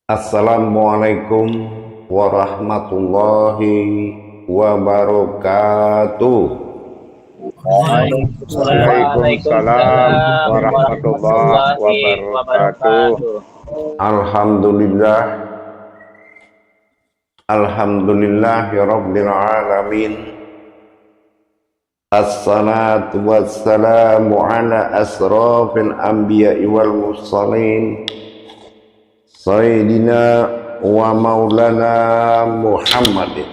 Assalamualaikum warahmatullahi wabarakatuh. Waalaikumsalam Waalaikumsalam warahmatullahi warahmatullahi wabarakatuh. wabarakatuh. Alhamdulillah, alhamdulillahi rabbil alamin. Assalatu wassalamu ala asrafil anbiya'i wal mursalin Sayyidina wa maulana Muhammadin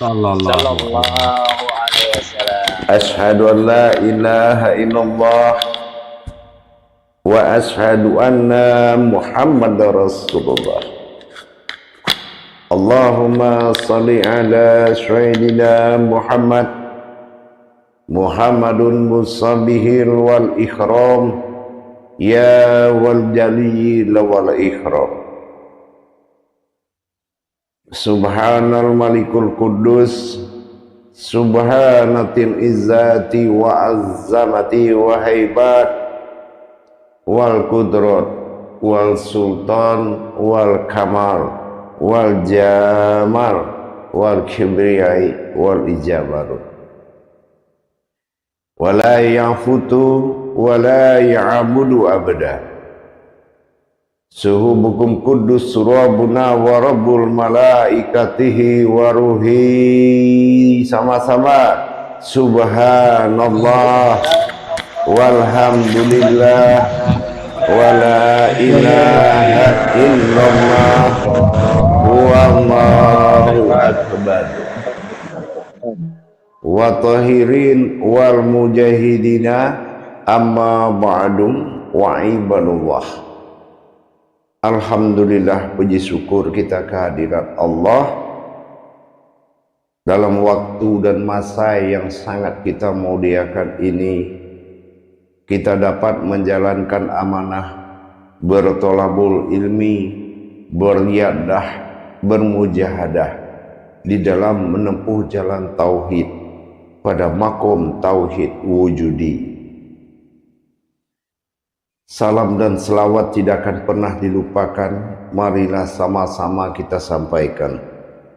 Sallallahu alaihi wasallam. Ashhadu an la ilaha illallah wa ashhadu anna Muhammadar Rasulullah. Allahumma salli ala Sayyidina Muhammadun musabihil wal ikhram ya wal jalil wal ikhram. Subhanal malikul kudus, subhanatil izzati wa azzamati wa haibat wal kudrat wal sultan wal kamal wal jamal wal kibriyai wal ijabarut wala yafutu wala ya'budu abada. Suhubukum kudus rabbuna wa rabbul malaikatihi wa ruhi. Sama-sama subhanallah walhamdulillah wala ilaha illallah wallahu akbar. Wa tahirin wal mujahidina amma ba'dum wa ibadullah. Alhamdulillah, puji syukur kita kehadirat Allah dalam waktu dan masa yang sangat kita muliakan ini. Kita dapat menjalankan amanah bertolabul ilmi, beriadah, bermujahadah di dalam menempuh jalan tauhid pada makom tauhid wujudi. Salam dan selawat tidak akan pernah dilupakan. Marilah sama-sama kita sampaikan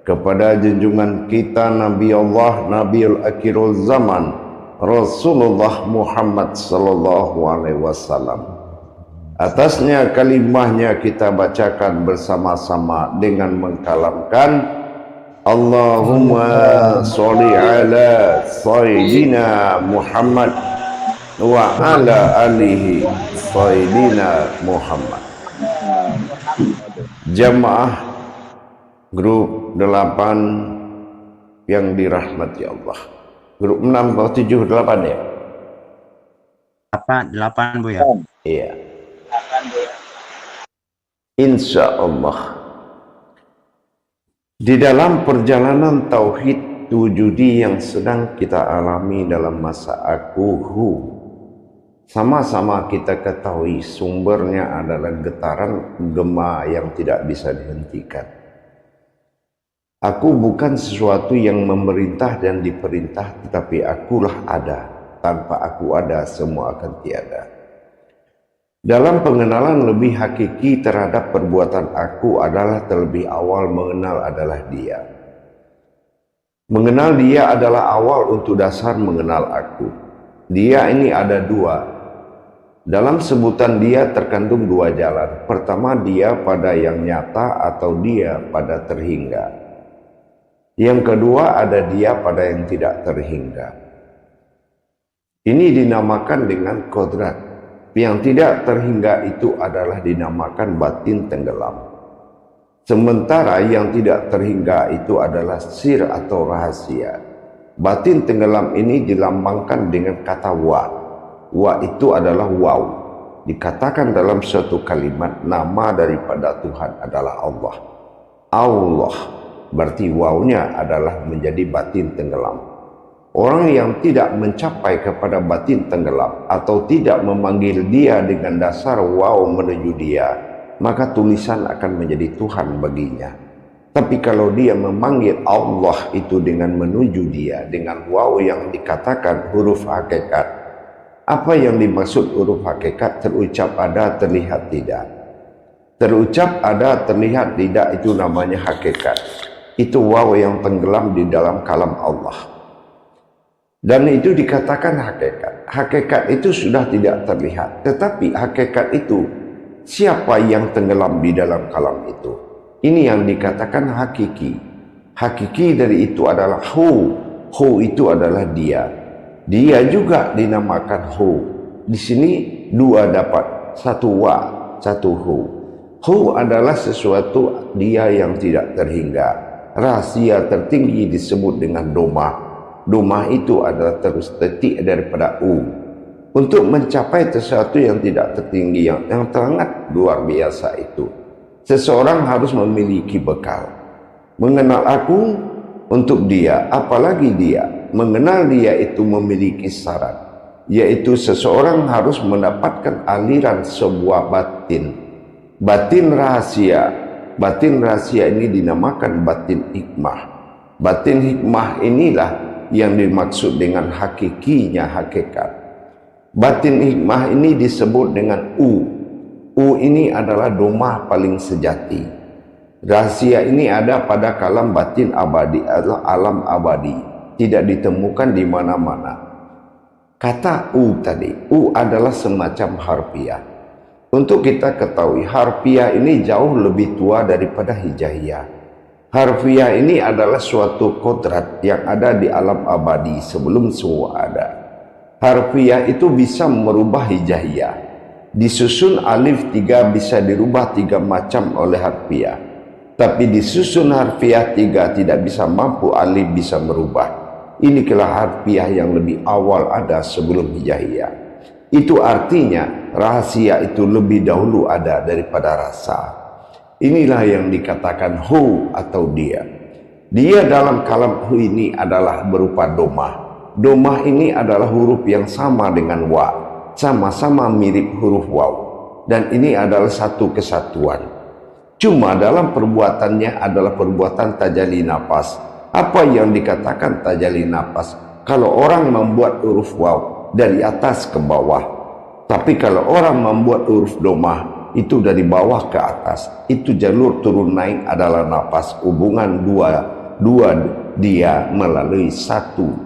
kepada junjungan kita Nabi Allah, Nabiul Akhirul Zaman, Rasulullah Muhammad sallallahu alaihi wasallam. Atasnya kalimahnya kita bacakan bersama-sama dengan mengkalamkan Allahumma sholli ala Sayyidina Muhammad wa ala alihi Sayyidina Muhammad. Jamaah grup 8 yang dirahmati Allah. Grup 6 atau 7 8 ya? 8 Bu ya. Iya. Insya Allah di dalam perjalanan tauhid wujudi yang sedang kita alami dalam masa akuhu, sama-sama kita ketahui sumbernya adalah getaran gema yang tidak bisa dihentikan. Aku bukan sesuatu yang memerintah dan diperintah, tetapi akulah ada. Tanpa aku ada, semua akan tiada. Dalam pengenalan lebih hakiki terhadap perbuatan aku adalah terlebih awal mengenal adalah dia. Mengenal dia adalah awal untuk dasar mengenal aku. Dia ini ada dua. Dalam sebutan dia terkandung dua jalan. Pertama, dia pada yang nyata atau dia pada terhingga. Yang kedua, ada dia pada yang tidak terhingga. Ini dinamakan dengan kodrat. Yang tidak terhingga itu adalah dinamakan batin tenggelam. Sementara yang tidak terhingga itu adalah sir atau rahasia. Batin tenggelam ini dilambangkan dengan kata wa. Wa itu adalah waw. Dikatakan dalam suatu kalimat nama daripada Tuhan adalah Allah. Allah berarti wawnya adalah menjadi batin tenggelam. Orang yang tidak mencapai kepada batin tenggelam atau tidak memanggil dia dengan dasar waw menuju dia, maka tulisan akan menjadi Tuhan baginya. Tapi kalau dia memanggil Allah itu dengan menuju dia dengan waw yang dikatakan huruf hakikat, apa yang dimaksud huruf hakikat terucap ada terlihat tidak? Terucap ada, terlihat tidak, itu namanya hakikat. Itu waw yang tenggelam di dalam kalam Allah. Dan itu dikatakan hakikat. Hakikat itu sudah tidak terlihat. Tetapi hakikat itu, siapa yang tenggelam di dalam kalam itu? Ini yang dikatakan hakiki. Hakiki dari itu adalah hu. Hu itu adalah dia. Dia juga dinamakan hu. Di sini dua dapat. Satu wa, satu hu. Hu adalah sesuatu dia yang tidak terhingga. Rahasia tertinggi disebut dengan domah. Domah itu adalah terus detik daripada u. Untuk mencapai sesuatu yang tidak tertinggi, yang sangat luar biasa itu, seseorang harus memiliki bekal. Mengenal aku untuk dia, apalagi dia. Mengenal dia itu memiliki syarat, yaitu seseorang harus mendapatkan aliran sebuah batin. Batin rahasia. Batin rahasia ini dinamakan batin hikmah. Batin hikmah inilah yang dimaksud dengan hakikinya hakikat. Batin hikmah ini disebut dengan u. U ini adalah domah paling sejati. Rahasia ini ada pada kalam batin abadi, adalah alam abadi, tidak ditemukan di mana-mana. Kata u tadi, u adalah semacam harfiah. Untuk kita ketahui, harfiah ini jauh lebih tua daripada hijaiyah. Harfiah ini adalah suatu kodrat yang ada di alam abadi sebelum semua ada. Harfiah itu bisa merubah hijaiyah. Disusun alif 3 bisa dirubah 3 macam oleh harfiah. Tapi disusun harfiah 3 tidak bisa mampu alif bisa merubah. Inilah harfiah yang lebih awal ada sebelum hijaiyah. Itu artinya rahasia itu lebih dahulu ada daripada rasa. Inilah yang dikatakan hu atau dia. Dia dalam kalam hu ini adalah berupa domah. Domah ini adalah huruf yang sama dengan wa, sama-sama mirip huruf waw, dan ini adalah satu kesatuan. Cuma dalam perbuatannya adalah perbuatan tajalli nafas. Apa yang dikatakan tajalli nafas? Kalau orang membuat huruf waw dari atas ke bawah, tapi kalau orang membuat huruf domah itu dari bawah ke atas, itu jalur turun naik adalah nafas. Hubungan dua dia melalui satu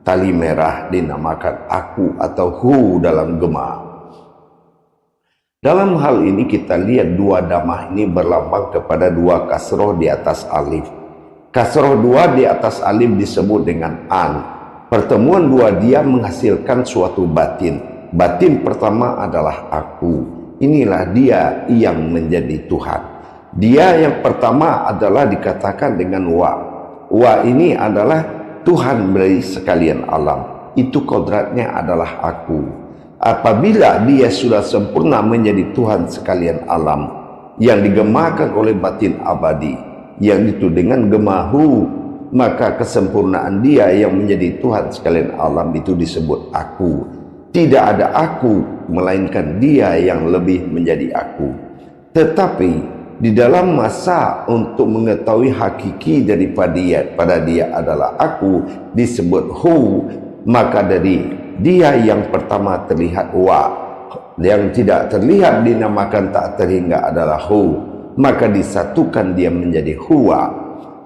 tali merah dinamakan aku atau hu dalam gema. Dalam hal ini kita lihat dua damah ini berlambang kepada dua kasroh di atas alif. Kasroh 2 di atas alif disebut dengan an. Pertemuan dua dia menghasilkan suatu batin. Batin pertama adalah aku. Inilah dia yang menjadi Tuhan. Dia yang pertama adalah dikatakan dengan wa. Wa ini adalah Tuhan dari sekalian alam. Itu kodratnya adalah aku. Apabila dia sudah sempurna menjadi Tuhan sekalian alam, yang digemakan oleh batin abadi, yang itu dengan gemahu, maka kesempurnaan dia yang menjadi Tuhan sekalian alam itu disebut aku. Tidak ada aku, melainkan dia yang lebih menjadi aku. Tetapi di dalam masa untuk mengetahui hakiki daripada dia adalah aku disebut hu, maka dari dia yang pertama terlihat wa, yang tidak terlihat dinamakan tak terhingga adalah hu, maka disatukan dia menjadi huwa.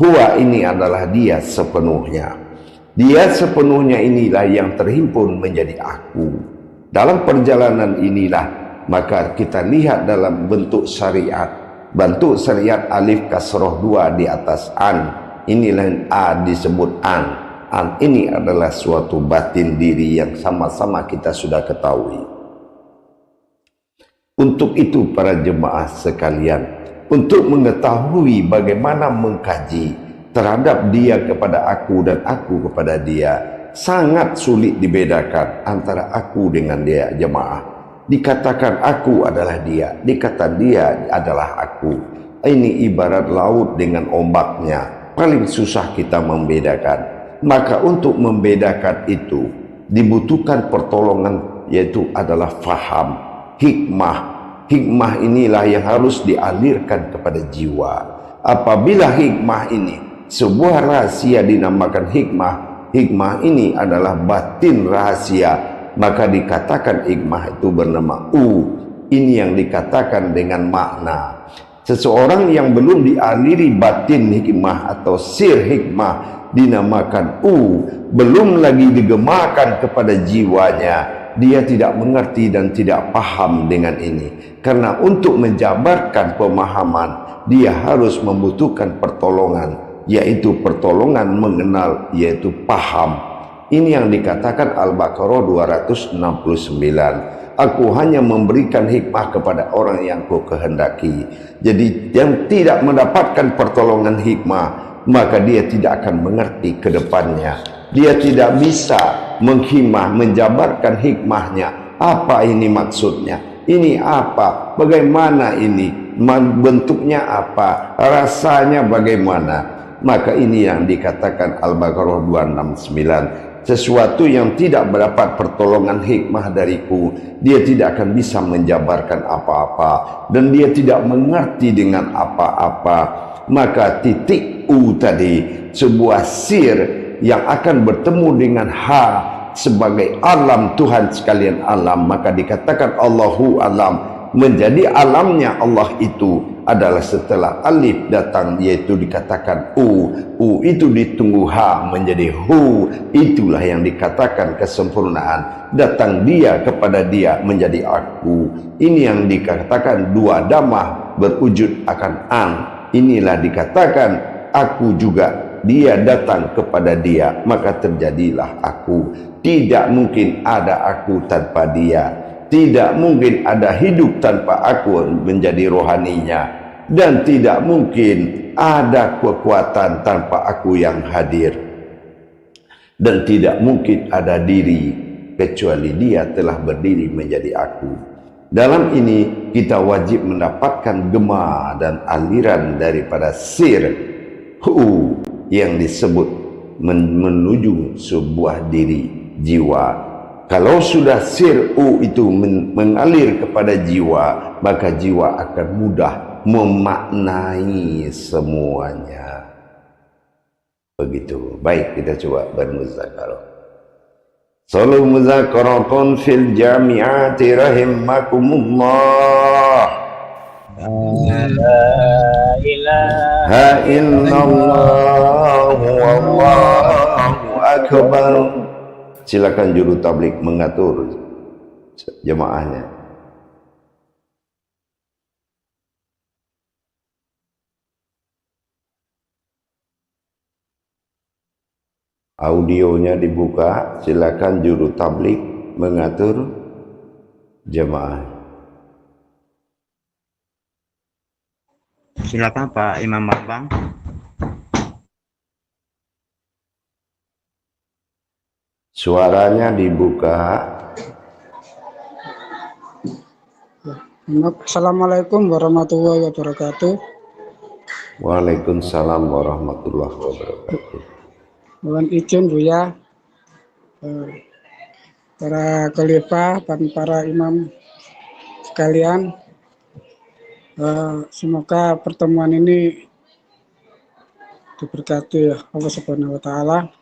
Huwa ini adalah dia sepenuhnya. Dia sepenuhnya inilah yang terhimpun menjadi aku. Dalam perjalanan inilah maka kita lihat dalam bentuk syariat. Bentuk syariat alif kasroh 2 di atas an. Inilah a disebut an. An ini adalah suatu batin diri yang sama-sama kita sudah ketahui. Untuk itu para jemaah sekalian, untuk mengetahui bagaimana mengkaji terhadap dia kepada aku dan aku kepada dia, sangat sulit dibedakan antara aku dengan dia jemaah. Dikatakan aku adalah dia, dikatakan dia adalah aku. Ini ibarat laut dengan ombaknya, paling susah kita membedakan. Maka untuk membedakan itu dibutuhkan pertolongan, yaitu adalah faham, hikmah. Hikmah inilah yang harus dialirkan kepada jiwa. Apabila hikmah ini, sebuah rahasia dinamakan hikmah. Hikmah ini adalah batin rahasia. Maka dikatakan hikmah itu bernama u. Ini yang dikatakan dengan makna. Seseorang yang belum dialiri batin hikmah atau sir hikmah dinamakan belum lagi digemakan kepada jiwanya, dia tidak mengerti dan tidak paham dengan ini. Karena untuk menjabarkan pemahaman, dia harus membutuhkan pertolongan, yaitu pertolongan mengenal, yaitu paham. Ini yang dikatakan Al-Baqarah 269. Aku hanya memberikan hikmah kepada orang yang ku kehendaki. Jadi yang tidak mendapatkan pertolongan hikmah, maka dia tidak akan mengerti ke depannya. Dia tidak bisa menghikmah, menjabarkan hikmahnya. Apa ini maksudnya? Ini apa? Bagaimana ini? Bentuknya apa? Rasanya bagaimana? Maka ini yang dikatakan Al-Baqarah 269. Sesuatu yang tidak mendapat pertolongan hikmah dariku, dia tidak akan bisa menjabarkan apa-apa, dan dia tidak mengerti dengan apa-apa. Maka titik tadi, sebuah sir yang akan bertemu dengan sebagai alam Tuhan sekalian alam, maka dikatakan Allahu alam. Menjadi alamnya Allah itu adalah setelah alif datang, yaitu dikatakan itu ditunggu menjadi itulah yang dikatakan kesempurnaan. Datang dia kepada dia menjadi aku. Ini yang dikatakan dua damah berwujud akan inilah dikatakan aku juga, dia datang kepada dia, maka terjadilah aku. Tidak mungkin ada aku tanpa dia. Tidak mungkin ada hidup tanpa aku menjadi rohaninya, dan tidak mungkin ada kekuatan tanpa aku yang hadir, dan tidak mungkin ada diri kecuali dia telah berdiri menjadi aku. Dalam ini kita wajib mendapatkan gema dan aliran daripada sir yang disebut menuju sebuah diri jiwa. Kalau sudah sir itu mengalir kepada jiwa, maka jiwa akan mudah memaknai semuanya. Begitu. Baik, kita coba bermuzakarah. Salu muzakaratun fil jami'ati rahimakumullah. La ilaha illallah wallahu akbar. Silakan juru tablik mengatur jemaahnya. Audionya dibuka, silakan juru tablik mengatur jemaah. Silakan Pak Imam Bambang. Suaranya dibuka. Assalamualaikum warahmatullahi wabarakatuh. Waalaikumsalam warahmatullahi wabarakatuh. Mohon izin Buya, para khalifah dan para imam sekalian, semoga pertemuan ini diberkati Allah Subhanahu wa Ta'ala.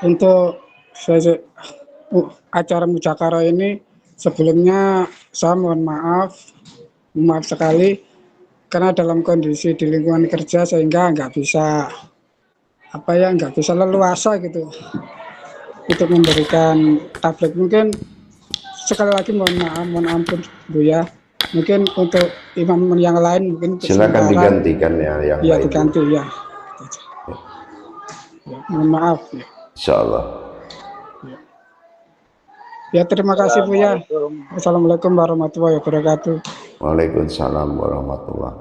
Untuk acara muzakarah ini, sebelumnya saya mohon maaf sekali karena dalam kondisi di lingkungan kerja sehingga nggak bisa leluasa gitu untuk memberikan tablik. Mungkin sekali lagi mohon ampun Buya. Mungkin untuk imam yang lain mungkin silakan digantikan ya yang lain. Diganti ya. Mohon maaf ya. Insyaallah. Ya, terima kasih Buya. Assalamualaikum warahmatullahi wabarakatuh. Waalaikumsalam warahmatullahi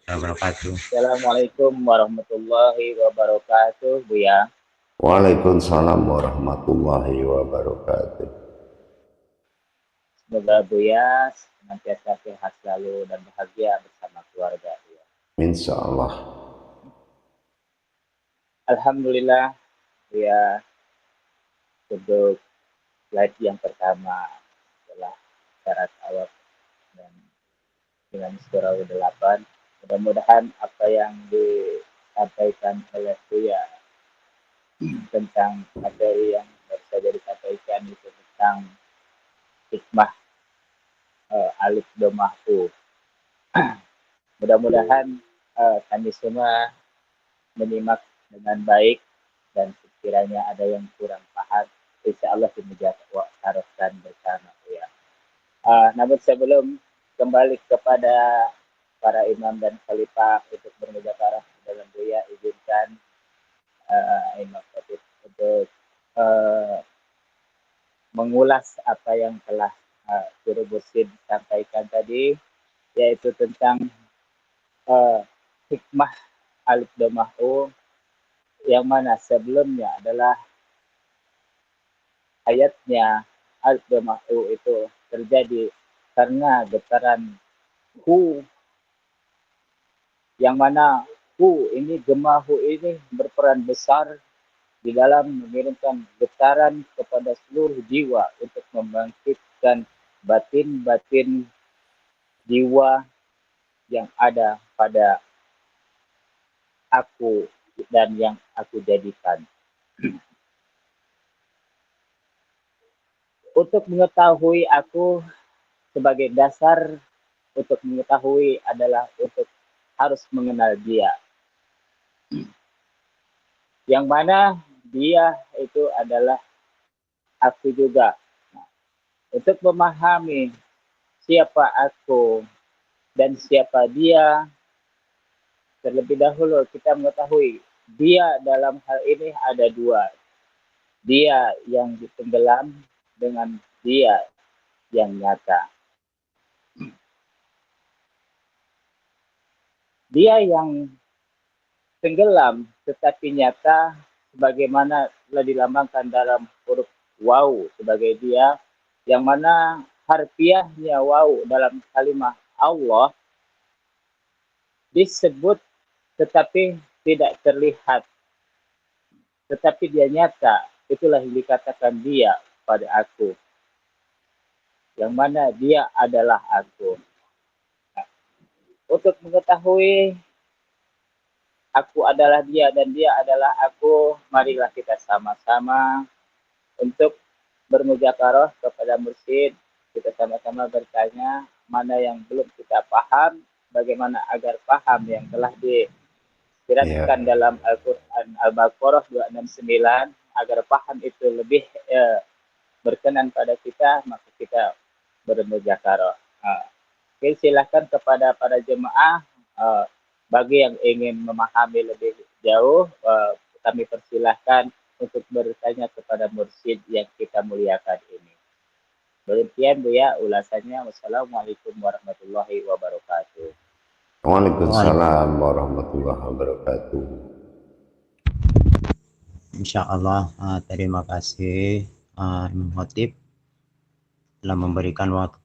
wabarakatuh. Assalamualaikum warahmatullahi wabarakatuh, Buya. Waalaikumsalam warahmatullahi wabarakatuh. Semoga Buya senantiasa sehat selalu dan bahagia bersama keluarga Buya. Insyaallah. Alhamdulillah Buya, untuk slide yang pertama adalah syarat awal dan dengan surah 8. Mudah-mudahan apa yang disampaikan oleh Buya tentang materi yang baru saja disampaikan itu tentang hikmah alif domah u. Mudah-mudahan kami semua menyimak dengan baik, dan sekiranya ada yang kurang paham, insya Allah dimujawabkan bersama ya. Namun sebelum kembali kepada para imam dan khalifah untuk bermuzakarah dengan Buya, izinkan Imam Khatib untuk mengulas apa yang telah Guru Mursyid sampaikan tadi, yaitu tentang hikmah alif domah u, yang mana sebelumnya adalah ayatnya alif domah u itu terjadi karena getaran hu, yang mana hu ini, gema hu ini berperan besar di dalam mengirimkan getaran kepada seluruh jiwa untuk membangkitkan batin-batin jiwa yang ada pada aku dan yang aku jadikan. Untuk mengetahui aku sebagai dasar untuk mengetahui adalah untuk harus mengenal dia. Yang mana dia itu adalah aku juga. Nah, untuk memahami siapa aku dan siapa dia, terlebih dahulu kita mengetahui dia dalam hal ini ada dua. Dia yang ditenggelam dengan dia yang nyata. Dia yang tenggelam tetapi nyata, sebagaimana telah dilambangkan dalam huruf waw sebagai dia, yang mana harfiahnya waw dalam kalimat Allah disebut tetapi tidak terlihat, tetapi dia nyata. Itulah yang dikatakan dia pada aku, yang mana dia adalah aku. Nah, untuk mengetahui aku adalah dia dan dia adalah aku, marilah kita sama-sama untuk bermuzakarah kepada mursyid. Kita sama-sama bertanya mana yang belum kita paham, bagaimana agar paham yang telah dijelaskan dalam Al-Quran Al-Baqarah 269, agar paham itu lebih berkenan pada kita, maka kita bermuzakarah. Oke, silakan kepada para jemaah, bagi yang ingin memahami lebih jauh, kami persilahkan untuk bertanya kepada mursyid yang kita muliakan ini. Demikian Buya ulasannya. Wassalamualaikum warahmatullahi wabarakatuh. Waalaikumsalam warahmatullahi wabarakatuh. Insyaallah, terima kasih Imam Khatib telah memberikan waktu.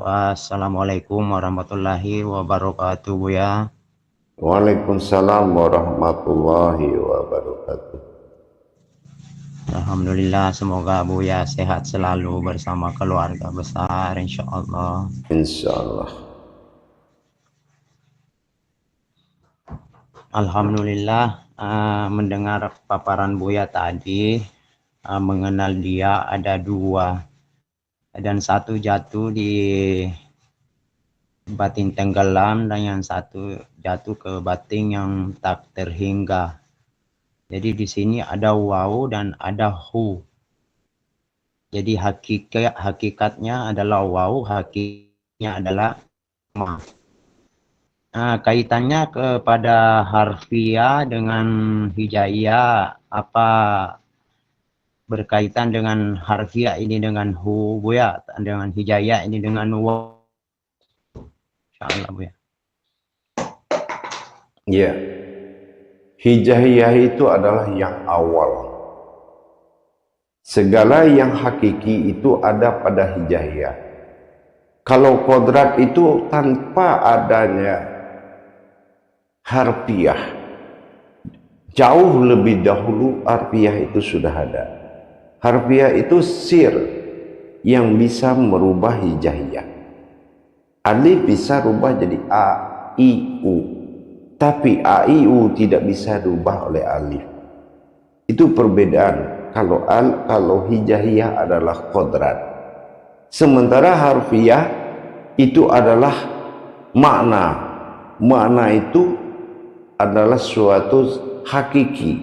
Assalamualaikum warahmatullahi wabarakatuh, Buya. Waalaikumsalam warahmatullahi wabarakatuh. Alhamdulillah, semoga Buya sehat selalu bersama keluarga besar, insyaallah. Insyaallah. Alhamdulillah, mendengar paparan Buya tadi, mengenal dia ada dua, dan satu jatuh di batin tenggelam dan yang satu jatuh ke batin yang tak terhingga. Jadi di sini ada waw dan ada hu. Jadi hakikatnya adalah waw, hakikatnya adalah ma. Kaitannya kepada harfiah dengan hijaiyah, apa berkaitan dengan harfiah ini dengan hu, Buya, dengan hijaiyah ini dengan waw? Insyaallah, Buya. Ya, hijaiyah itu adalah yang awal. Segala yang hakiki itu ada pada hijaiyah. Kalau kodrat itu tanpa adanya harfiah, jauh lebih dahulu harfiah itu sudah ada. Harfiah itu sir yang bisa merubah hijaiyah. Alif bisa rubah jadi a, i, u. Tapi a, i, u tidak bisa rubah oleh alif. Itu perbedaan. Kalau hijaiyah adalah kodrat, sementara harfiah itu adalah makna. Makna itu adalah suatu hakiki,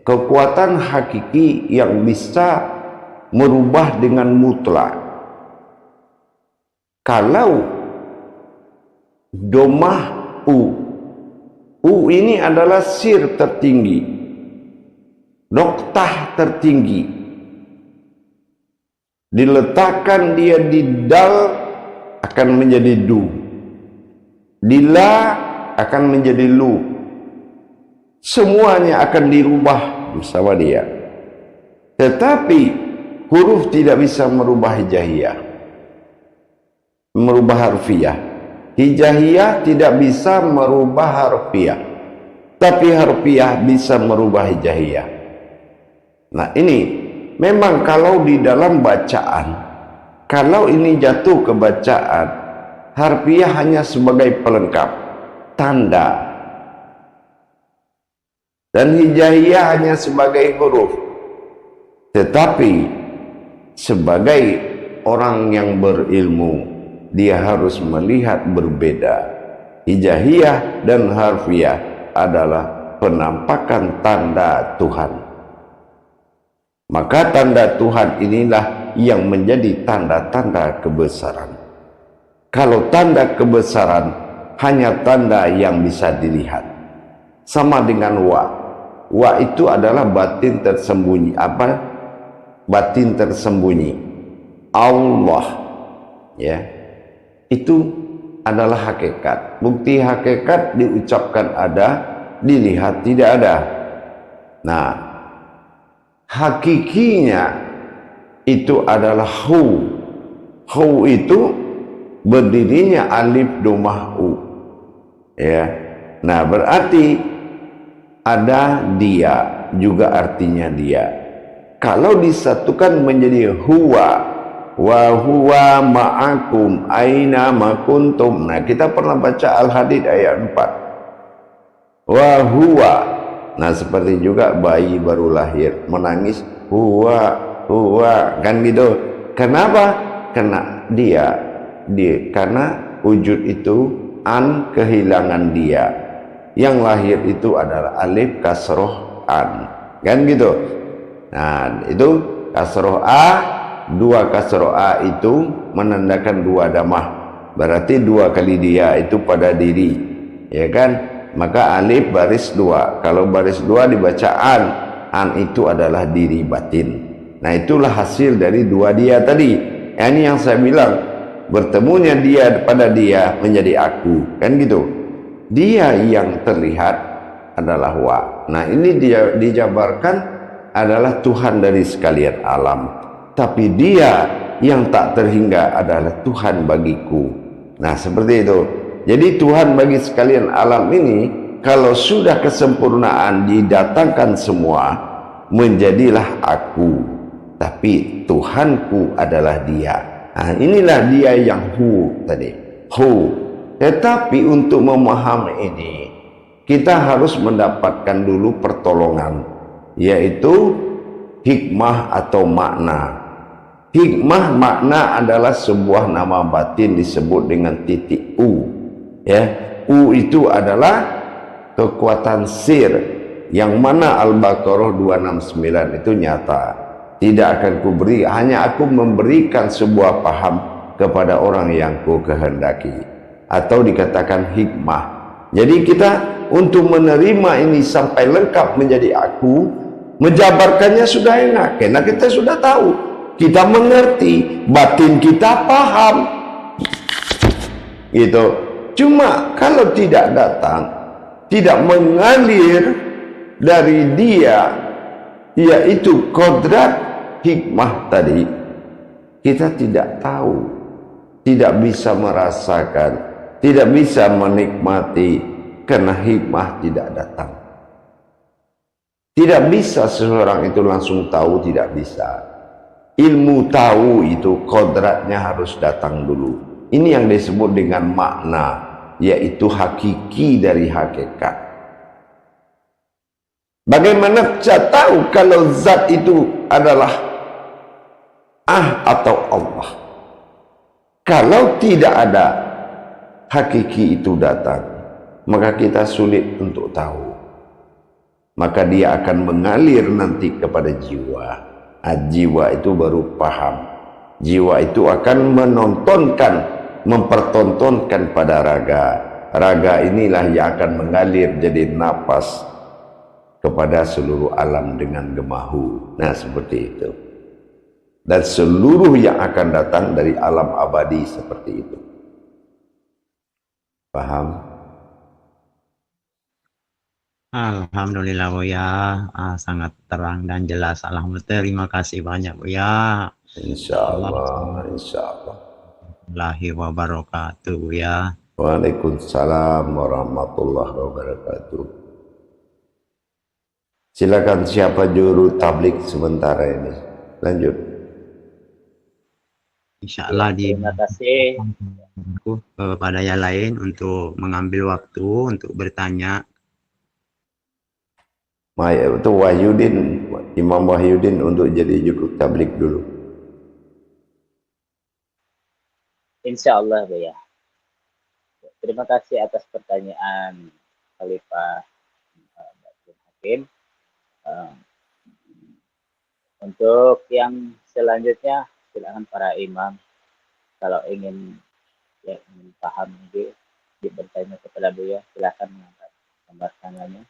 kekuatan hakiki yang bisa merubah dengan mutlak. Kalau domah u ini adalah sir tertinggi, noktah tertinggi, diletakkan dia di dal akan menjadi du, di la akan menjadi lu, semuanya akan dirubah bersama dia. Tetapi huruf tidak bisa merubah hijaiyah, merubah harfiah. Hijaiyah tidak bisa merubah harfiah, tapi harfiah bisa merubah hijaiyah. Nah ini memang kalau di dalam bacaan, kalau ini jatuh ke bacaan, harfiah hanya sebagai pelengkap, tanda, dan hijaiyah hanya sebagai huruf. Tetapi sebagai orang yang berilmu, dia harus melihat berbeda. Hijaiyah dan harfiah adalah penampakan tanda Tuhan. Maka tanda Tuhan inilah yang menjadi tanda-tanda kebesaran. Kalau tanda kebesaran hanya tanda yang bisa dilihat, sama dengan wa. Wa itu adalah batin tersembunyi. Apa? Batin tersembunyi. Allah, ya, itu adalah hakikat. Bukti hakikat diucapkan ada, dilihat tidak ada. Nah, hakikinya itu adalah hu. Hu itu berdirinya alif domah u, ya. Nah berarti ada dia, juga artinya dia. Kalau disatukan menjadi huwa, wa huwa ma'akum aina ma kuntum. Nah kita pernah baca Al-Hadid ayat 4. Wa huwa. Nah seperti juga bayi baru lahir menangis, huwa kan gitu. Kenapa? Karena karena wujud itu an, kehilangan dia. Yang lahir itu adalah alif kasroh an, kan gitu. Nah itu kasroh a, dua kasroh a itu menandakan dua damah, berarti dua kali dia itu pada diri, ya kan. Maka alif baris dua, kalau baris dua dibaca an itu adalah diri batin. Nah itulah hasil dari dua dia tadi. Ini yang saya bilang, bertemunya dia pada dia menjadi aku, kan gitu. Dia yang terlihat adalah wa. Nah ini dia dijabarkan adalah Tuhan dari sekalian alam, tapi dia yang tak terhingga adalah Tuhan bagiku. Nah seperti itu. Jadi Tuhan bagi sekalian alam ini, kalau sudah kesempurnaan didatangkan semua, menjadilah aku, tapi Tuhanku adalah dia. Nah inilah dia yang hu tadi, hu. Tetapi untuk memahami ini, kita harus mendapatkan dulu pertolongan, yaitu hikmah atau makna. Hikmah makna adalah sebuah nama batin disebut dengan titik u, ya. U itu adalah kekuatan sir, yang mana Al-Baqarah 269 itu nyata. Tidak akan kuberi, hanya aku memberikan sebuah paham kepada orang yang ku kehendaki, atau dikatakan hikmah. Jadi kita untuk menerima ini sampai lengkap menjadi aku, menjabarkannya sudah enak, karena kita sudah tahu, kita mengerti, batin kita paham gitu. Cuma kalau tidak datang, tidak mengalir dari dia, yaitu kodrat hikmah tadi, kita tidak tahu, tidak bisa merasakan, tidak bisa menikmati, karena hikmah tidak datang. Tidak bisa seseorang itu langsung tahu, tidak bisa. Ilmu tahu itu kodratnya harus datang dulu. Ini yang disebut dengan makna, yaitu hakiki dari hakikat. Bagaimana saya tahu kalau zat itu adalah atau Allah? Kalau tidak ada hakiki itu datang, maka kita sulit untuk tahu. Maka dia akan mengalir nanti kepada jiwa. Jiwa itu baru paham. Jiwa itu akan menontonkan, mempertontonkan pada raga. Raga inilah yang akan mengalir jadi napas kepada seluruh alam dengan gemahu. Nah, seperti itu. Dan seluruh yang akan datang dari alam abadi seperti itu. Paham? Alhamdulillah Buya, sangat terang dan jelas. Alhamdulillah, terima kasih banyak Buya. Insyaallah, insyaallah. Lahi wa barakatuh Buya. Waalaikumsalam warahmatullahi wabarakatuh. Silakan siapa juru tablik sementara ini. Lanjut. Insyaallah Terima kasih. kepada yang lain untuk mengambil waktu untuk bertanya. Itu Wahyudin, Imam Wahyudin untuk jadi juru tablik dulu. Insyaallah Buya. Terima kasih atas pertanyaan Khalifah Batul Hakim. Untuk yang selanjutnya, silakan para imam kalau ingin paham bertanya kepada Buya, silakan mengangkat gambar tangannya.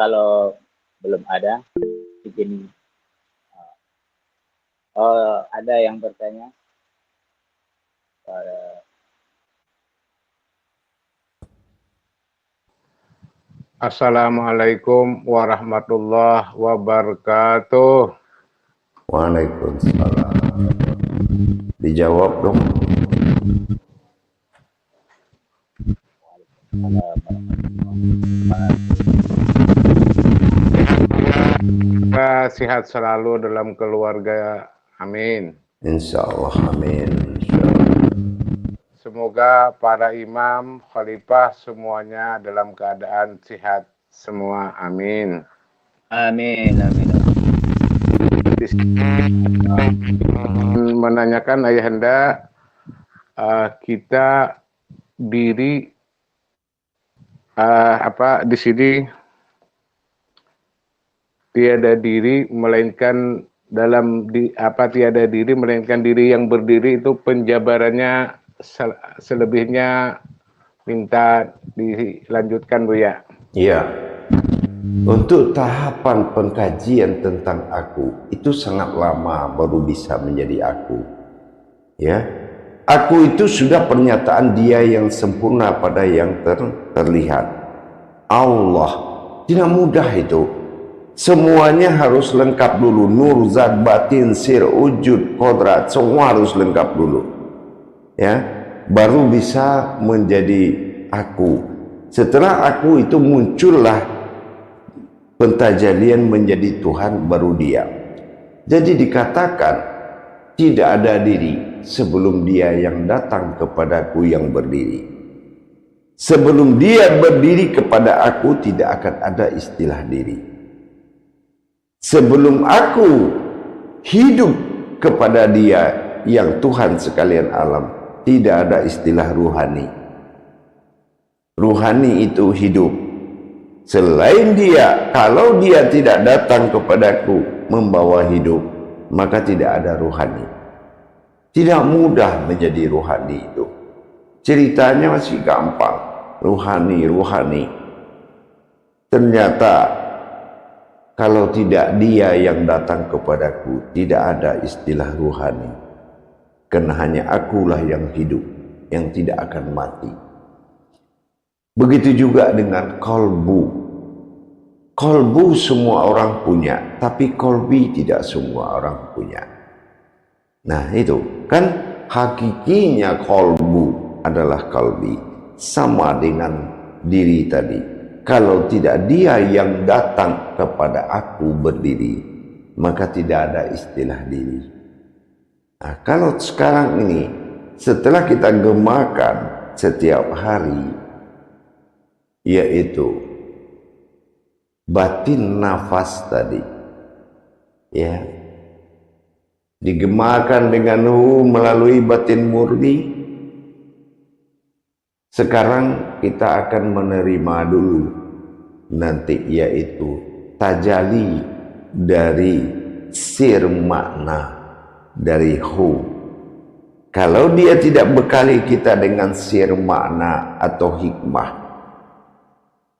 Kalau belum ada, izin. Ada yang bertanya? Assalamualaikum warahmatullahi wabarakatuh. Waalaikumsalam. Dijawab dong. Sehat selalu dalam keluarga, amin. Insyaallah, amin. Insyaallah. Semoga para imam, khalifah semuanya dalam keadaan sehat semua, amin. Amin, amin. Menanyakan ayahanda, kita diri di sini tiada diri melainkan tiada diri melainkan diri yang berdiri, itu penjabarannya selebihnya minta dilanjutkan Buya. Iya. Untuk tahapan pengkajian tentang aku itu sangat lama baru bisa menjadi aku. Ya. Aku itu sudah pernyataan dia yang sempurna pada yang terlihat. Allah. Tidak mudah itu. Semuanya harus lengkap dulu. Nur, zat, batin, sir, wujud, kodrat, semua harus lengkap dulu. Ya, baru bisa menjadi aku. Setelah aku itu muncullah pentajalian menjadi Tuhan, baru dia. Jadi dikatakan tidak ada diri sebelum dia yang datang kepadaku yang berdiri. Sebelum dia berdiri kepada aku tidak akan ada istilah diri. Sebelum aku hidup kepada dia yang Tuhan sekalian alam, tidak ada istilah ruhani. Ruhani itu hidup. Selain dia, kalau dia tidak datang kepadaku membawa hidup, maka tidak ada ruhani. Tidak mudah menjadi ruhani itu. Ceritanya masih gampang. Ruhani. Ternyata kalau tidak dia yang datang kepadaku, tidak ada istilah ruhani. Karena hanya akulah yang hidup, yang tidak akan mati. Begitu juga dengan kolbu. Kolbu semua orang punya, tapi kolbi tidak semua orang punya. Nah itu, kan hakikinya kolbu adalah kolbi. Sama dengan diri tadi. Kalau tidak dia yang datang kepada aku berdiri, maka tidak ada istilah diri. Nah, kalau sekarang ini, setelah kita gemakan setiap hari, yaitu batin nafas tadi, ya, digemakan dengan melalui batin murni. Sekarang kita akan menerima dulu nanti, yaitu tajali dari sir makna dari hu. Kalau dia tidak bekali kita dengan sir makna atau hikmah,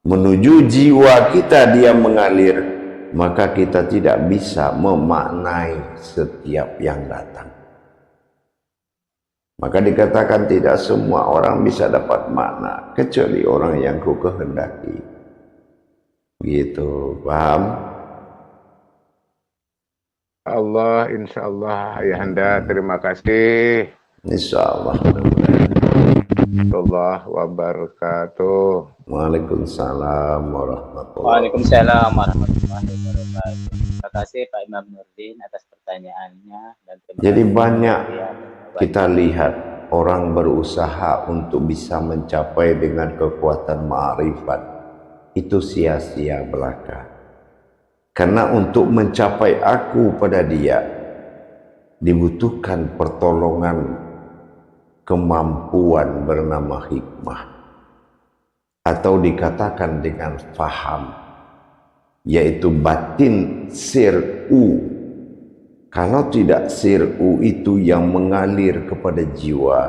menuju jiwa kita dia mengalir, maka kita tidak bisa memaknai setiap yang datang. Maka dikatakan tidak semua orang bisa dapat makna, kecuali orang yang ku kehendaki. Gitu, paham? Allah, insya Allah, Ayahanda, terima kasih. Insya Allah. Allah wabarakatuh. Waalaikumsalam warahmatullahi Waalaikumsalam warahmatullahi wabarakatuh. Terima kasih Pak Imam Nurdin atas pertanyaannya. Dan Jadi banyak kita lihat orang berusaha untuk bisa mencapai dengan kekuatan ma'rifat, itu sia-sia belaka. Karena untuk mencapai aku pada dia dibutuhkan pertolongan kemampuan bernama hikmah, atau dikatakan dengan faham, yaitu batin sir'u. Kalau tidak sir'u itu yang mengalir kepada jiwa,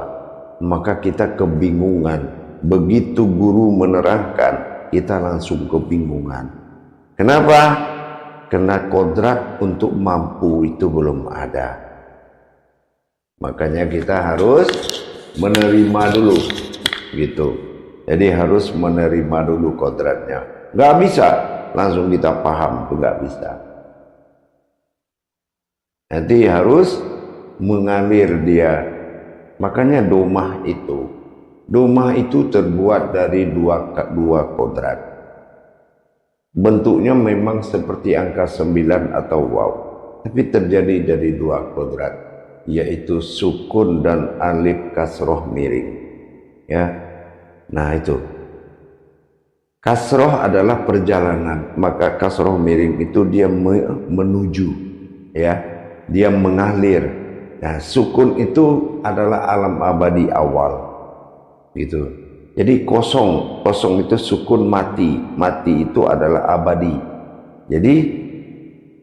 maka kita kebingungan. Begitu guru menerangkan, kita langsung kebingungan. Kenapa? Karena kodrat untuk mampu itu belum ada. Makanya kita harus menerima dulu, gitu. Jadi harus menerima dulu kodratnya. Nggak bisa langsung kita paham, itu nggak bisa. Nanti harus mengalir dia. Makanya domah itu terbuat dari dua kodrat. Bentuknya memang seperti angka 9 atau waw, tapi terjadi dari dua kodrat, yaitu sukun dan alif kasroh miring. Ya, nah itu. Kasroh adalah perjalanan, maka kasroh miring itu dia menuju, ya, dia mengalir. Nah, sukun itu adalah alam abadi awal, gitu. Jadi kosong itu sukun mati itu adalah abadi. Jadi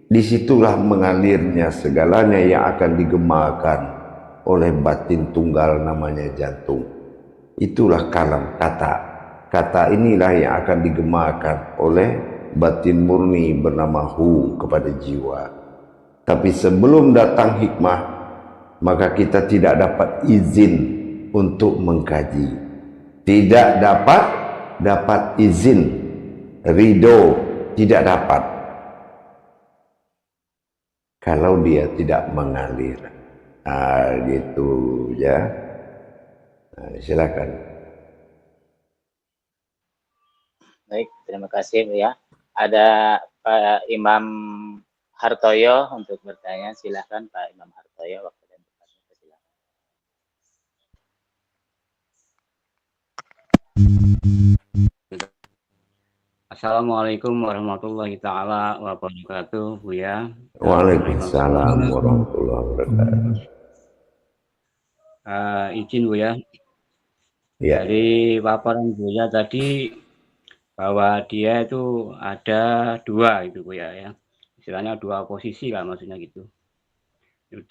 disitulah mengalirnya segalanya yang akan digemakan oleh batin tunggal namanya jantung. Itulah kalam, kata inilah yang akan digemakan oleh batin murni bernama hu kepada jiwa. Tapi sebelum datang hikmah, maka kita tidak dapat izin untuk mengkaji. Tidak dapat izin, ridho tidak dapat kalau dia tidak mengalir. Gitu ya. Silakan. Baik, terima kasih ya. Ada Pak Imam Hartoyo untuk bertanya. Silakan Pak Imam Hartoyo. Waktu dan tempatnya silakan. Assalamualaikum warahmatullahi taala wabarakatuh, Buya. Waalaikumsalam warahmatullahi wabarakatuh. Izin Buya. Ya. Dari paparan Buya tadi bahwa dia itu ada dua itu Buya ya. Istilahnya dua posisi lah maksudnya gitu.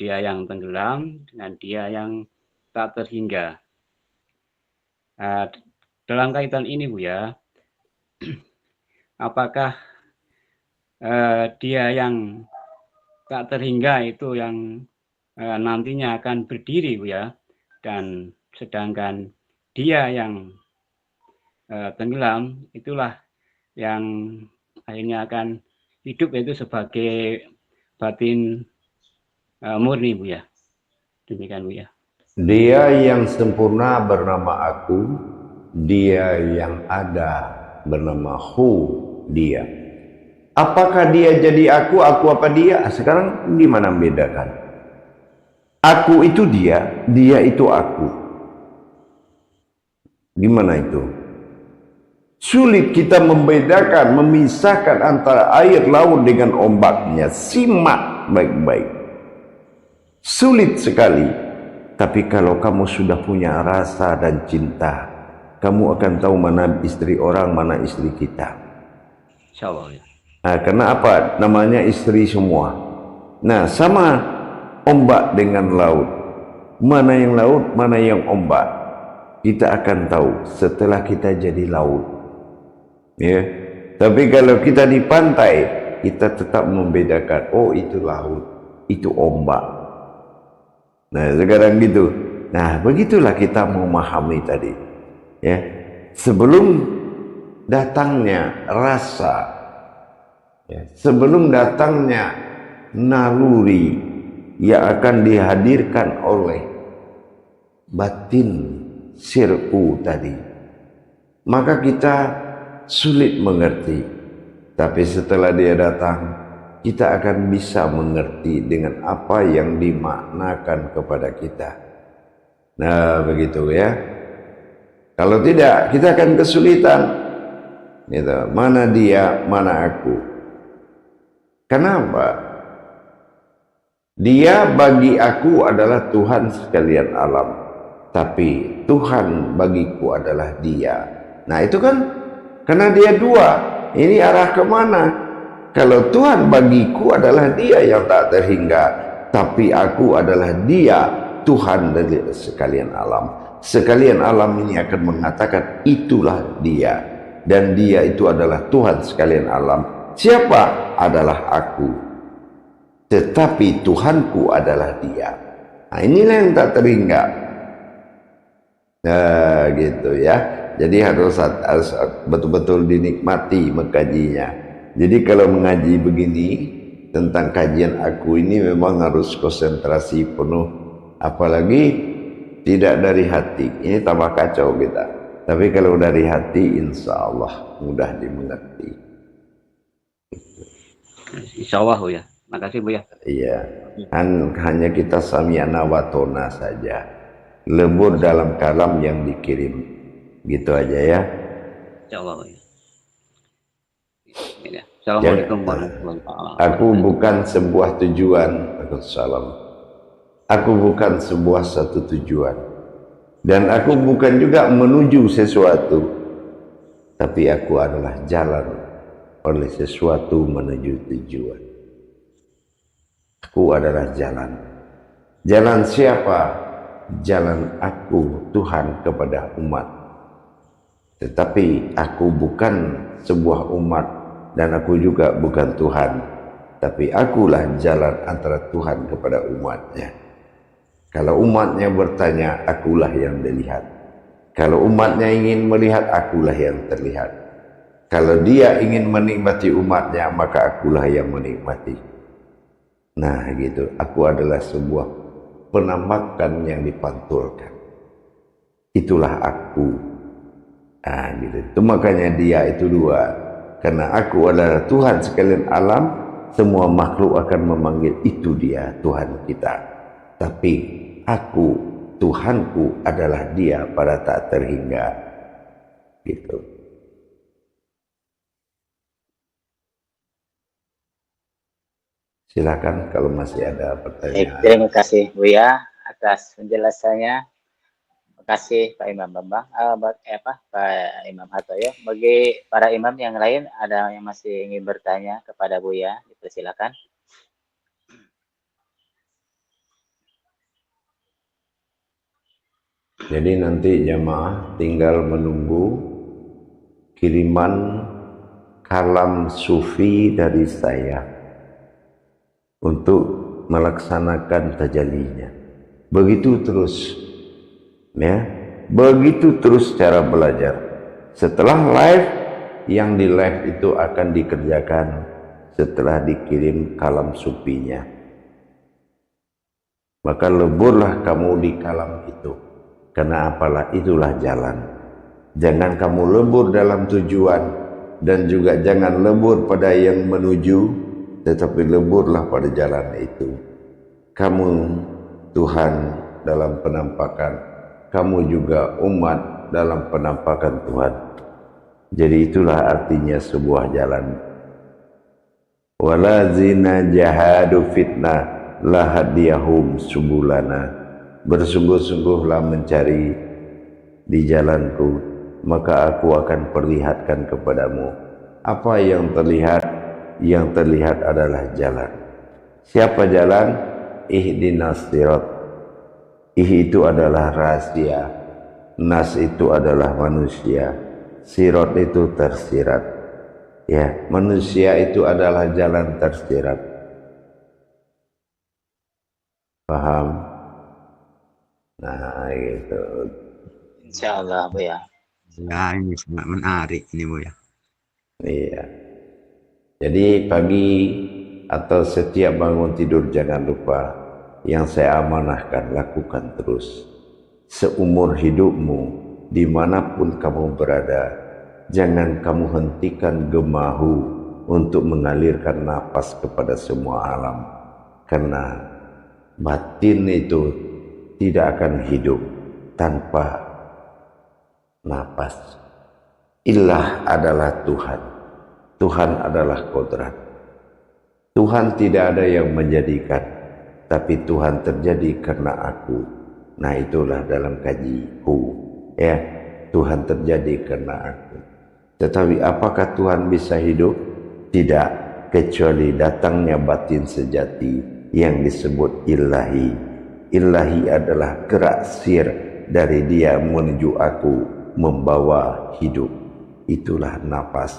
Dia yang tenggelam dengan dia yang tak terhingga. Dalam kaitan ini Buya, apakah dia yang tak terhingga itu yang nantinya akan berdiri ya, dan sedangkan dia yang tenggelam itulah yang akhirnya akan hidup, yaitu sebagai batin murni Bu ya. Demikian Bu ya. Dia yang sempurna bernama aku, dia yang ada bernama Hu, dia. Apakah dia jadi aku apa dia? Sekarang gimana membedakan? Aku itu dia itu aku. Gimana itu? Sulit kita membedakan, memisahkan antara air laut dengan ombaknya. Simak baik-baik. Sulit sekali. Tapi kalau kamu sudah punya rasa dan cinta, kamu akan tahu mana istri orang, mana istri kita. Insyaallah ya. Nah, karena apa? Namanya istri semua. Nah, sama ombak dengan laut. Mana yang laut, mana yang ombak. Kita akan tahu setelah kita jadi laut. Ya. Tapi kalau kita di pantai, kita tetap membedakan, oh itu laut, itu ombak. Nah, sekarang gitu. Nah, begitulah kita memahami tadi. Ya. Sebelum datangnya rasa, ya, sebelum datangnya naluri yang akan dihadirkan oleh batin sir'u tadi, maka kita sulit mengerti. Tapi setelah dia datang, kita akan bisa mengerti dengan apa yang dimaknakan kepada kita. Nah, begitu ya. Kalau tidak, kita akan kesulitan. Gitu. Mana dia, mana aku. Kenapa? Dia bagi aku adalah Tuhan sekalian alam, tapi Tuhan bagiku adalah dia. Nah itu kan karena dia dua, ini arah kemana? Kalau Tuhan bagiku adalah dia yang tak terhingga, tapi aku adalah dia, Tuhan dari sekalian alam. Sekalian alam ini akan mengatakan itulah dia, dan dia itu adalah Tuhan sekalian alam. Siapa? Adalah aku. Tetapi Tuhanku adalah dia. Nah, inilah yang tak terhingga. Nah, gitu ya. Jadi harus betul-betul dinikmati mengkajinya. Jadi kalau mengaji begini, tentang kajian aku ini memang harus konsentrasi penuh. Apalagi tidak dari hati. Ini tambah kacau kita. Tapi kalau dari hati, insya Allah mudah dimengerti. Insya Allah ya. Makasih Bu ya. Iya, hanya kita sami'na wa tona saja, lebur dalam kalam yang dikirim, gitu aja ya. Insya Allah ya. Assalamualaikum warahmatullahi wabarakatuh. Aku bukan sebuah tujuan, aku bukan sebuah satu tujuan, dan aku bukan juga menuju sesuatu, tapi aku adalah jalan oleh sesuatu menuju tujuan. Aku adalah jalan. Jalan siapa? Jalan aku, Tuhan, kepada umat. Tetapi aku bukan sebuah umat, dan aku juga bukan Tuhan. Tapi akulah jalan antara Tuhan kepada umatnya. Kalau umatnya bertanya, akulah yang dilihat. Kalau umatnya ingin melihat, akulah yang terlihat. Kalau dia ingin menikmati umatnya, maka akulah yang menikmati. Nah gitu, aku adalah sebuah penampakan yang dipantulkan. Itulah aku. Nah gitu, itu makanya dia itu dua. Karena aku adalah Tuhan sekalian alam, semua makhluk akan memanggil itu dia, Tuhan kita. Tapi aku, Tuhanku adalah dia pada tak terhingga. Gitu. Silakan kalau masih ada pertanyaan. Terima kasih Buya atas penjelasannya. Terima kasih Pak Imam Bambang, Pak Imam Hatoyo. Bagi para imam yang lain, ada yang masih ingin bertanya kepada Buya, dipersilakan. Jadi nanti jamaah tinggal menunggu kiriman kalam sufi dari saya untuk melaksanakan tajallinya. Begitu terus, ya, begitu terus cara belajar. Setelah live, yang di live itu akan dikerjakan setelah dikirim kalam sufinya. Maka leburlah kamu di kalam itu, karena apalah itulah jalan. Jangan kamu lebur dalam tujuan, dan juga jangan lebur pada yang menuju, tetapi leburlah pada jalan itu. Kamu Tuhan dalam penampakan, kamu juga umat dalam penampakan Tuhan. Jadi itulah artinya sebuah jalan. Walazina jahadu fitnah lahadiyahum subulana. Bersungguh-sungguhlah mencari di jalanku, maka aku akan perlihatkan kepadamu apa yang terlihat. Yang terlihat adalah jalan. Siapa jalan? Ihdinas sirat. Itu adalah rahasia. Nas itu adalah manusia. Sirat itu tersirat. Ya, manusia itu adalah jalan tersirat. Paham? Nah, gitu. Insyaallah Buya. Ya, ini sangat menarik ini Bu ya. Iya. Jadi pagi atau setiap bangun tidur jangan lupa yang saya amanahkan lakukan terus. Seumur hidupmu, dimanapun kamu berada, jangan kamu hentikan gemahu untuk mengalirkan napas kepada semua alam. Karena batin itu tidak akan hidup tanpa napas. Ilah adalah Tuhan. Tuhan adalah kodrat. Tuhan tidak ada yang menjadikan, tapi Tuhan terjadi karena aku. Nah, itulah dalam kaji ya, Tuhan terjadi karena aku. Tetapi apakah Tuhan bisa hidup? Tidak, kecuali datangnya batin sejati yang disebut ilahi. Ilahi adalah gerak sir dari dia menuju aku, membawa hidup. Itulah napas.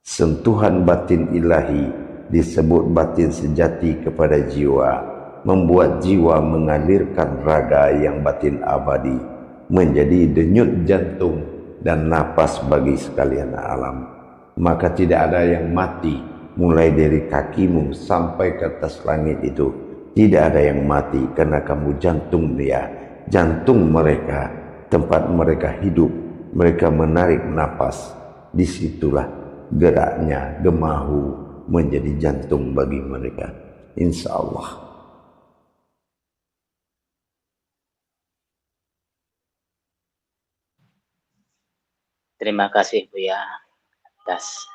Sentuhan batin ilahi disebut batin sejati kepada jiwa, membuat jiwa mengalirkan raga yang batin abadi menjadi denyut jantung dan napas bagi sekalian alam. Maka tidak ada yang mati, mulai dari kakimu sampai ke atas langit itu tidak ada yang mati, karena kamu jantung dia, jantung mereka, tempat mereka hidup, mereka menarik napas. Disitulah geraknya gemahu menjadi jantung bagi mereka, insya Allah. Terima kasih Buya atas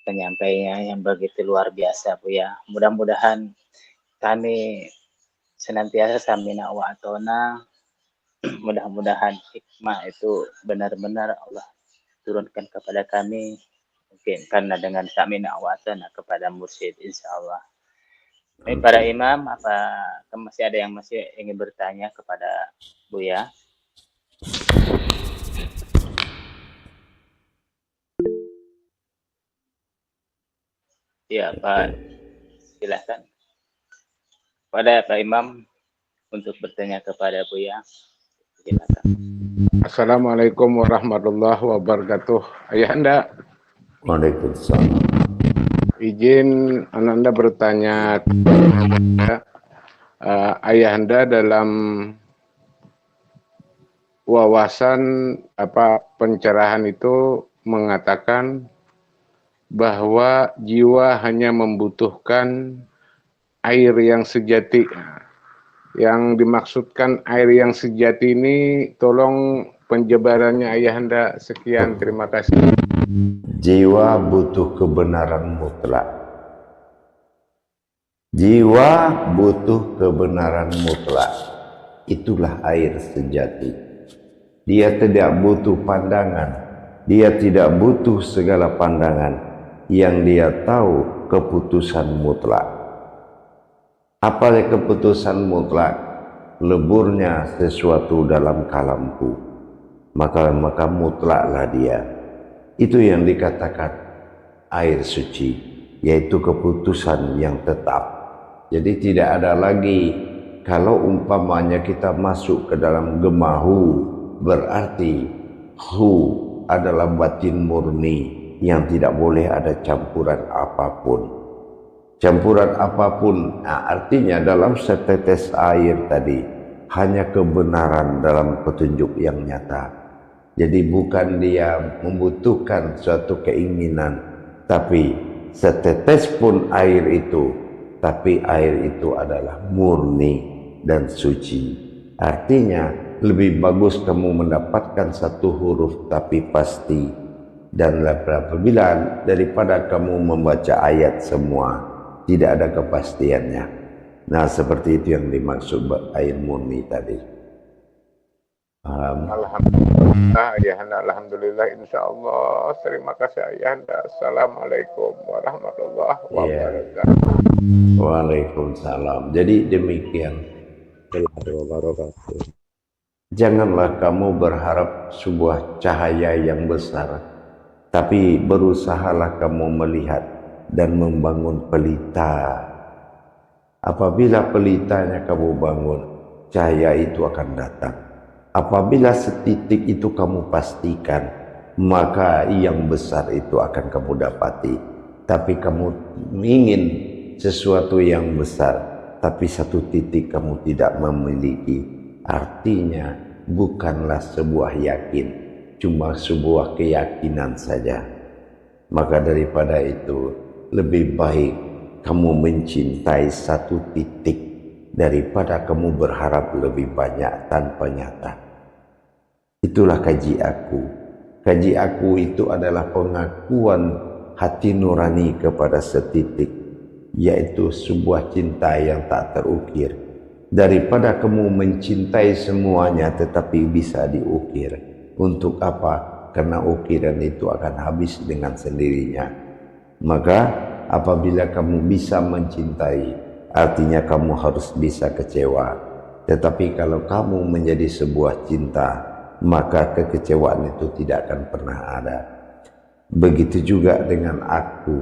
penyampaiannya yang begitu luar biasa Buya. Mudah-mudahan kami senantiasa samina wa atona. Mudah-mudahan hikmah itu benar-benar Allah turunkan kepada kami, mungkin karena dengan samina wa atona kepada mursyid, insyaallah. Ini para imam, apa masih ada yang masih ingin bertanya kepada Buya? Ya Pak, silakan. Pada Pak Imam untuk bertanya kepada Buya. Silakan. Assalamualaikum warahmatullahi wabarakatuh. Ayahanda. Waalaikumsalam. Izin Ananda bertanya kepada Ayahanda dalam wawasan pencerahan itu mengatakan bahwa jiwa hanya membutuhkan air yang sejati. Yang dimaksudkan air yang sejati ini, tolong penjabarannya Ayahanda. Sekian, terima kasih. Jiwa butuh kebenaran mutlak. Jiwa butuh kebenaran mutlak. Itulah air sejati. Dia tidak butuh pandangan. Dia tidak butuh segala pandangan. Yang dia tahu keputusan mutlak. Apa keputusan mutlak? Leburnya sesuatu dalam kalamku, maka mutlaklah dia. Itu yang dikatakan air suci, yaitu keputusan yang tetap. Jadi tidak ada lagi, kalau umpamanya kita masuk ke dalam gemahu, berarti hu adalah batin murni yang tidak boleh ada campuran apapun. Campuran apapun, nah artinya dalam setetes air tadi hanya kebenaran dalam petunjuk yang nyata. Jadi bukan dia membutuhkan suatu keinginan, tapi setetes pun air itu, tapi air itu adalah murni dan suci. Artinya lebih bagus kamu mendapatkan satu huruf tapi pasti, dan apabila daripada kamu membaca ayat semua tidak ada kepastiannya. Nah, seperti itu yang dimaksud air murni tadi. Alhamdulillah ayahanda, alhamdulillah, insyaallah. Terima kasih ayahanda. Assalamualaikum warahmatullahi wabarakatuh. Waalaikumsalam. Jadi demikian. Janganlah kamu berharap sebuah cahaya yang besar, tapi berusahalah kamu melihat dan membangun pelita. Apabila pelitanya kamu bangun, cahaya itu akan datang. Apabila setitik itu kamu pastikan, maka yang besar itu akan kamu dapati. Tapi kamu ingin sesuatu yang besar, tapi satu titik kamu tidak memiliki, artinya bukanlah sebuah yakin, cuma sebuah keyakinan saja. Maka daripada itu, lebih baik kamu mencintai satu titik daripada kamu berharap lebih banyak tanpa nyata. Itulah kaji aku. Kaji aku itu adalah pengakuan hati nurani kepada setitik, yaitu sebuah cinta yang tak terukir. Daripada kamu mencintai semuanya tetapi bisa diukir. Untuk apa? Karena ukiran itu akan habis dengan sendirinya. Maka apabila kamu bisa mencintai, artinya kamu harus bisa kecewa. Tetapi kalau kamu menjadi sebuah cinta, maka kekecewaan itu tidak akan pernah ada. Begitu juga dengan aku.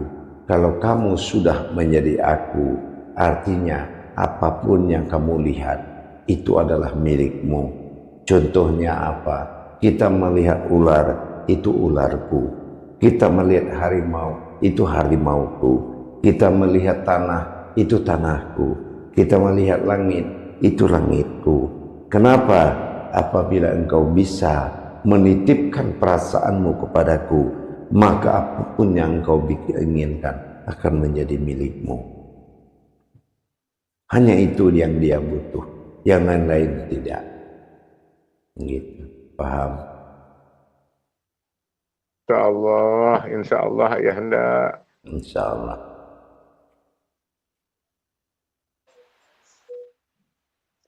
Kalau kamu sudah menjadi aku, artinya apapun yang kamu lihat itu adalah milikmu. Contohnya apa? Kita melihat ular, itu ularku. Kita melihat harimau, itu harimauku. Kita melihat tanah, itu tanahku. Kita melihat langit, itu langitku. Kenapa? Apabila engkau bisa menitipkan perasaanmu kepadaku, maka apapun yang engkau inginkan akan menjadi milikmu. Hanya itu yang dia butuh, yang lain-lain tidak. Gitu, paham? Insyaallah ayahanda. Insyaallah.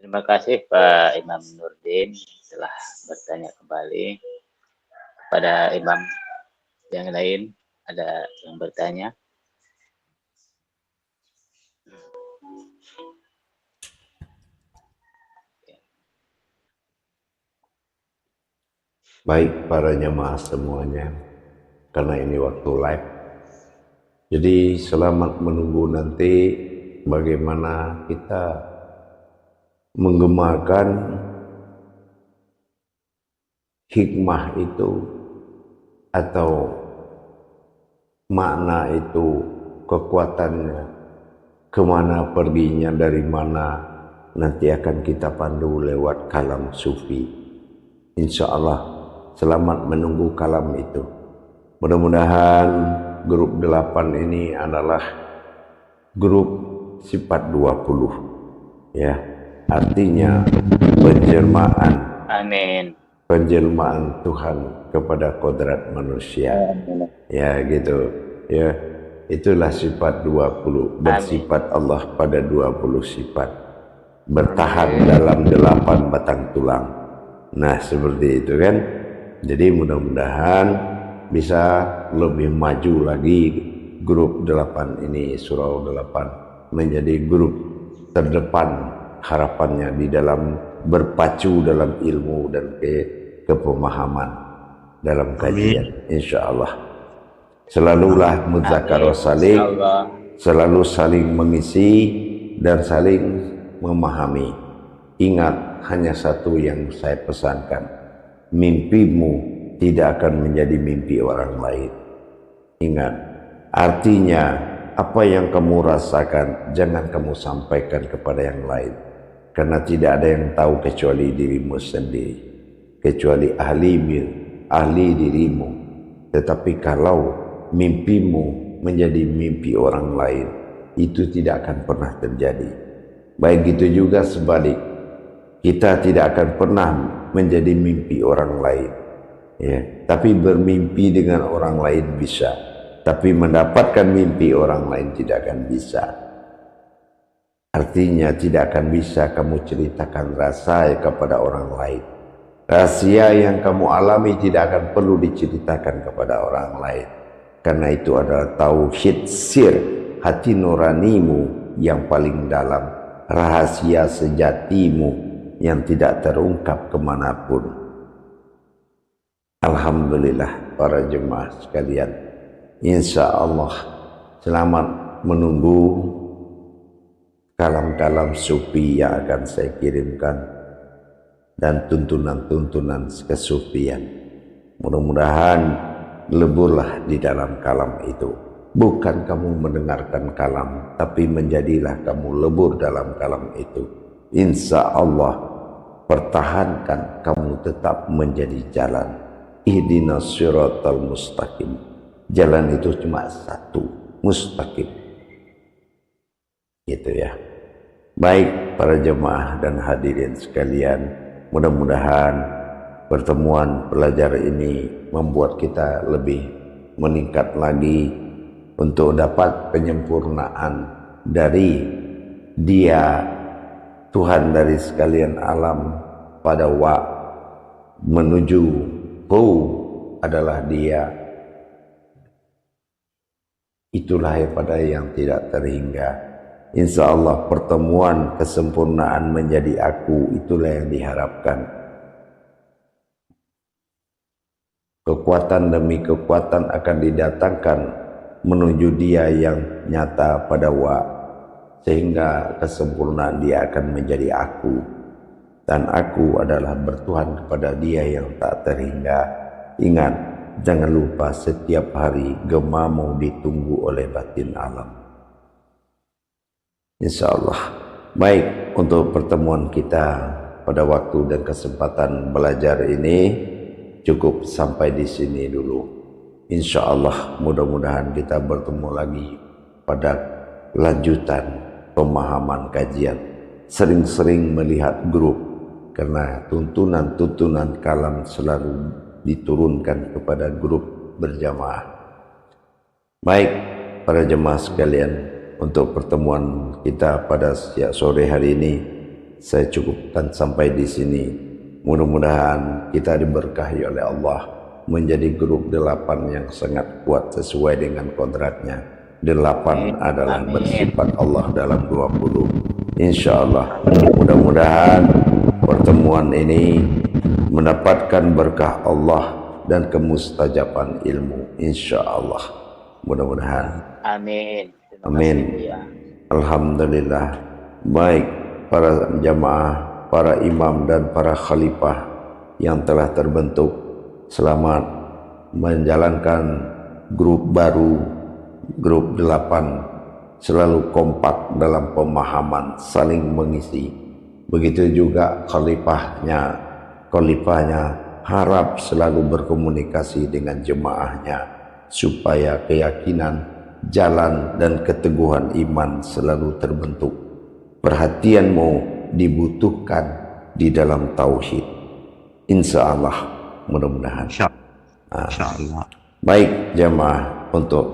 Terima kasih Pak Imam Nurdin telah bertanya kembali. Kepada Imam yang lain, ada yang bertanya? Baik para jemaah semuanya, karena ini waktu live, jadi selamat menunggu nanti bagaimana kita menggemakan hikmah itu atau makna itu, kekuatannya, kemana perginya, dari mana, nanti akan kita pandu lewat kalam sufi. Insya Allah selamat menunggu kalam itu. Mudah-mudahan grup 8 ini adalah grup sifat 20, ya. Artinya penjelmaan. Amin. Penjelmaan Tuhan kepada kodrat manusia. Ya gitu. Ya, itulah sifat 20. Bersifat Allah pada 20 sifat. Bertahan dalam 8 batang tulang. Nah, seperti itu kan. Jadi mudah-mudahan bisa lebih maju lagi grup 8 ini, surau 8 menjadi grup terdepan harapannya di dalam berpacu dalam ilmu dan kepemahaman dalam kajian. Insya Allah selalulah muzakarah saling, selalu saling mengisi dan saling memahami. Ingat, hanya satu yang saya pesankan, mimpimu tidak akan menjadi mimpi orang lain. Ingat, artinya apa yang kamu rasakan jangan kamu sampaikan kepada yang lain, karena tidak ada yang tahu kecuali dirimu sendiri, kecuali ahli ahli dirimu. Tetapi kalau mimpimu menjadi mimpi orang lain, itu tidak akan pernah terjadi. Baik itu juga sebalik, kita tidak akan pernah menjadi mimpi orang lain, ya. Tapi bermimpi dengan orang lain bisa, tapi mendapatkan mimpi orang lain tidak akan bisa. Artinya tidak akan bisa kamu ceritakan rahasia kepada orang lain. Rahasia yang kamu alami tidak akan perlu diceritakan kepada orang lain, karena itu adalah tauhid sir, hati nuranimu yang paling dalam, rahasia sejatimu yang tidak terungkap kemanapun. Alhamdulillah para jemaah sekalian, insya Allah selamat menunggu kalam-kalam sufi yang akan saya kirimkan dan tuntunan-tuntunan kesufian. Mudah-mudahan leburlah di dalam kalam itu. Bukan kamu mendengarkan kalam, tapi menjadilah kamu lebur dalam kalam itu. Insya Allah pertahankan kamu tetap menjadi jalan. Ihdinas siratal mustaqim. Jalan itu cuma satu, mustaqim. Gitu ya. Baik para jemaah dan hadirin sekalian, mudah-mudahan pertemuan belajar ini membuat kita lebih meningkat lagi untuk dapat penyempurnaan dari Dia, Tuhan dari sekalian alam, pada menuju Hu adalah Dia. Itulah pada yang tidak terhingga. Insya Allah pertemuan kesempurnaan menjadi aku, itulah yang diharapkan. Kekuatan demi kekuatan akan didatangkan menuju Dia yang nyata pada sehingga kesempurnaan Dia akan menjadi aku, dan aku adalah bertuhan kepada Dia yang tak terhingga. Ingat, jangan lupa setiap hari gemamu ditunggu oleh batin alam. Insya Allah. Baik, untuk pertemuan kita pada waktu dan kesempatan belajar ini cukup sampai di sini dulu. Insya Allah mudah-mudahan kita bertemu lagi pada lanjutan pemahaman kajian. Sering-sering melihat grup, karena tuntunan-tuntunan kalam selalu diturunkan kepada grup berjamaah. Baik para jemaah sekalian, untuk pertemuan kita pada sore hari ini saya cukupkan sampai di sini. Mudah-mudahan kita diberkahi oleh Allah menjadi grup 8 yang sangat kuat sesuai dengan kodratnya. 8 adalah bersifat Allah dalam 20. Insya Allah mudah-mudahan pertemuan ini mendapatkan berkah Allah dan kemustajaban ilmu. Insya Allah mudah-mudahan. Amin. Amin. Alhamdulillah. Baik para jamaah, para imam dan para khalifah yang telah terbentuk, selamat menjalankan grup baru, grup 8, selalu kompak dalam pemahaman, saling mengisi. Begitu juga khalifahnya harap selalu berkomunikasi dengan jemaahnya supaya keyakinan, jalan dan keteguhan iman selalu terbentuk. Perhatianmu dibutuhkan di dalam tauhid. Insya Allah mudah-mudahan. Insya Allah. Baik jamaah, untuk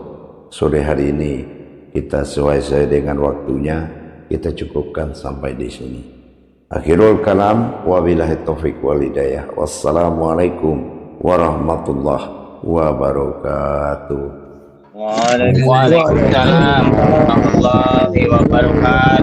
sore hari ini kita sesuai dengan waktunya, kita cukupkan sampai di sini. Akhirul kalam, wabillahi taufiq wal hidayah. Wassalamualaikum warahmatullahi wabarakatuh. Waalaikumsalam warahmatullahi wabarakatuh.